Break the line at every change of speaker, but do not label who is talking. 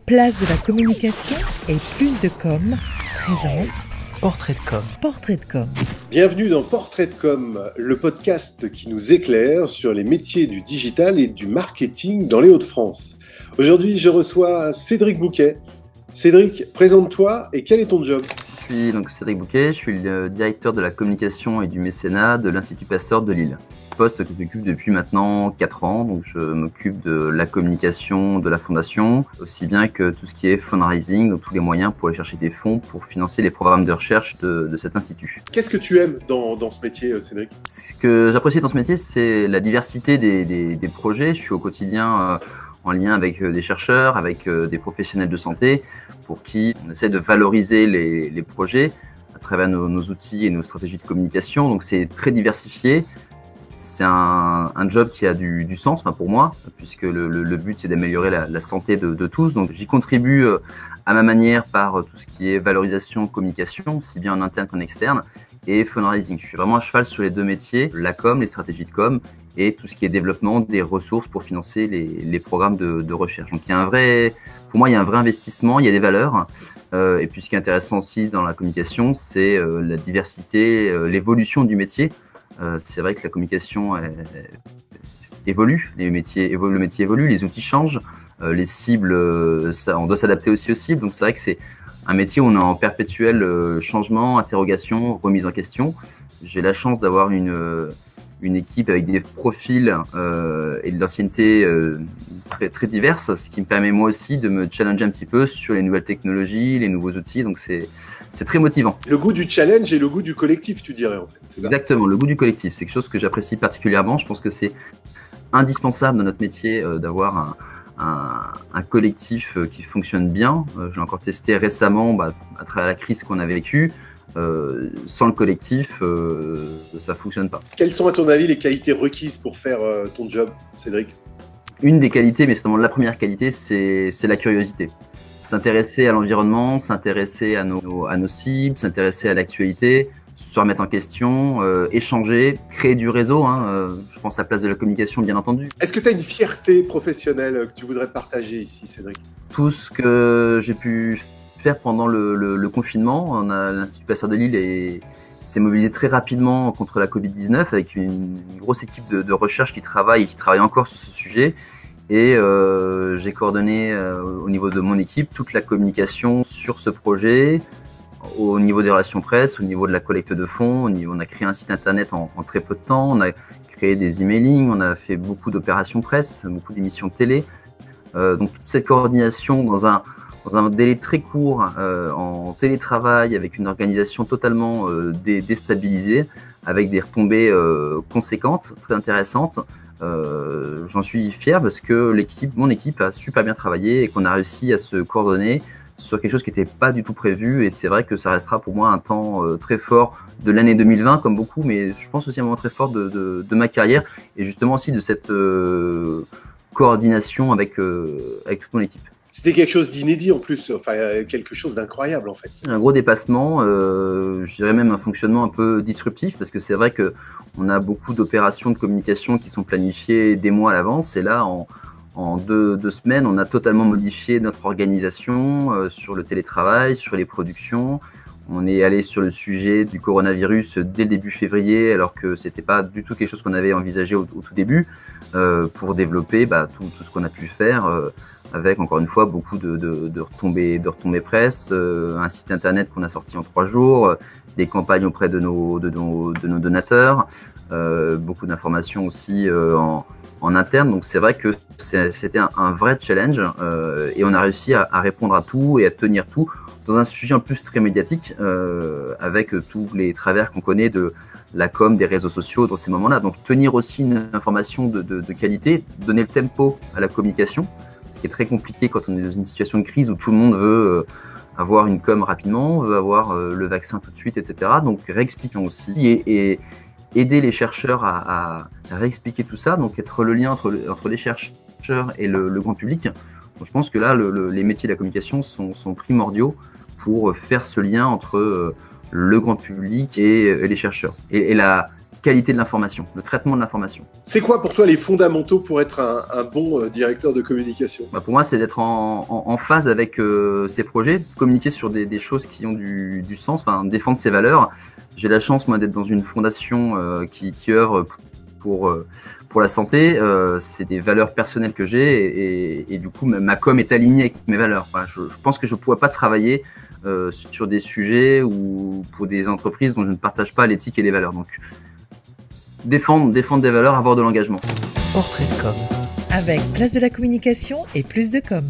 place de la communication et plus de com présente
Portrait de com.
Portrait de com.
Bienvenue dans Portrait de com, le podcast qui nous éclaire sur les métiers du digital et du marketing dans les Hauts-de-France. Aujourd'hui, je reçois Cédric Bouquet. Cédric, présente-toi et quel est ton job ?
Je suis donc Cédric Bouquet, je suis le directeur de la communication et du mécénat de l'Institut Pasteur de Lille. Poste que j'occupe depuis maintenant 4 ans, donc je m'occupe de la communication de la fondation, aussi bien que tout ce qui est fundraising, donc tous les moyens pour aller chercher des fonds pour financer les programmes de recherche de cet institut.
Qu'est-ce que tu aimes dans ce métier, Cédric ?
Ce que j'apprécie dans ce métier, c'est la diversité des projets. Je suis au quotidien en lien avec des chercheurs, avec des professionnels de santé, pour qui on essaie de valoriser les projets à travers nos outils et nos stratégies de communication. Donc c'est très diversifié. C'est un job qui a du sens, enfin pour moi, puisque le but c'est d'améliorer la santé de tous. Donc j'y contribue à ma manière par tout ce qui est valorisation, communication, aussi bien en interne qu'en externe, et fundraising. Je suis vraiment à cheval sur les deux métiers, la com, les stratégies de com, et tout ce qui est développement des ressources pour financer les programmes de recherche. Donc pour moi, il y a un vrai investissement, il y a des valeurs. Et puis ce qui est intéressant aussi dans la communication, c'est la diversité, l'évolution du métier. C'est vrai que la communication évolue, le métier évolue, les outils changent, les cibles, on doit s'adapter aussi aux cibles. Donc c'est vrai que c'est un métier où on est en perpétuel changement, interrogation, remise en question. J'ai la chance d'avoir une équipe avec des profils et de l'ancienneté très, très diverses, ce qui me permet moi aussi de me challenger un petit peu sur les nouvelles technologies, les nouveaux outils. Donc c'est très motivant.
Le goût du challenge et le goût du collectif, tu dirais en fait. C'est ça ?
Exactement, le goût du collectif, c'est quelque chose que j'apprécie particulièrement. Je pense que c'est indispensable dans notre métier d'avoir un collectif qui fonctionne bien. Je l'ai encore testé récemment à travers la crise qu'on a vécue. Sans le collectif, ça ne fonctionne pas.
Quelles sont à ton avis les qualités requises pour faire ton job, Cédric ?
Une des qualités, mais c'est vraiment la première qualité, c'est la curiosité. S'intéresser à l'environnement, s'intéresser à nos cibles, s'intéresser à l'actualité, se remettre en question, échanger, créer du réseau. Je pense à la place de la communication, bien entendu.
Est-ce que tu as une fierté professionnelle que tu voudrais partager ici, Cédric ?
Tout ce que j'ai pu faire pendant le confinement, l'Institut Pasteur de Lille s'est mobilisé très rapidement contre la Covid-19 avec une grosse équipe de recherche qui travaille encore sur ce sujet. Et j'ai coordonné au niveau de mon équipe toute la communication sur ce projet, au niveau des relations presse, au niveau de la collecte de fonds. On a créé un site internet en très peu de temps, on a créé des emailing, on a fait beaucoup d'opérations presse, beaucoup d'émissions de télé. Donc toute cette coordination dans un délai très court, en télétravail, avec une organisation totalement déstabilisée, avec des retombées conséquentes, très intéressantes. J'en suis fier parce que mon équipe a super bien travaillé et qu'on a réussi à se coordonner sur quelque chose qui n'était pas du tout prévu. Et c'est vrai que ça restera pour moi un temps très fort de l'année 2020, comme beaucoup, mais je pense aussi un moment très fort de ma carrière et justement aussi de cette coordination avec toute mon équipe.
C'était quelque chose d'inédit en plus, enfin quelque chose d'incroyable en fait.
Un gros dépassement, je dirais même un fonctionnement un peu disruptif, parce que c'est vrai qu'on a beaucoup d'opérations de communication qui sont planifiées des mois à l'avance, et là en deux semaines, on a totalement modifié notre organisation sur le télétravail, sur les productions. On est allé sur le sujet du coronavirus dès le début février, alors que c'était pas du tout quelque chose qu'on avait envisagé au tout début, pour développer tout ce qu'on a pu faire, avec encore une fois beaucoup de retombées presse, un site internet qu'on a sorti en 3 jours, des campagnes auprès de nos donateurs, beaucoup d'informations aussi en interne. Donc c'est vrai que c'était un vrai challenge, et on a réussi à répondre à tout et à tenir tout dans un sujet en plus très médiatique, avec tous les travers qu'on connaît de la com, des réseaux sociaux dans ces moments-là. Donc tenir aussi une information de qualité, donner le tempo à la communication, ce qui est très compliqué quand on est dans une situation de crise où tout le monde veut avoir une com rapidement, veut avoir le vaccin tout de suite, etc. Donc réexpliquons aussi et aider les chercheurs à réexpliquer tout ça, donc être le lien entre les chercheurs et le grand public. Donc, je pense que là, les métiers de la communication sont primordiaux pour faire ce lien entre le grand public et les chercheurs. Et la qualité de l'information, le traitement de l'information.
C'est quoi pour toi les fondamentaux pour être un bon directeur de communication ?
Pour moi, c'est d'être en phase avec ses projets, communiquer sur des choses qui ont du sens, défendre ses valeurs. J'ai la chance, moi, d'être dans une fondation qui œuvre pour la santé. C'est des valeurs personnelles que j'ai et du coup, ma com est alignée avec mes valeurs. Voilà, je pense que je ne pourrais pas travailler sur des sujets ou pour des entreprises dont je ne partage pas l'éthique et les valeurs. Donc, défendre des valeurs, avoir de l'engagement.
Portrait de com. Avec place de la communication et plus de com.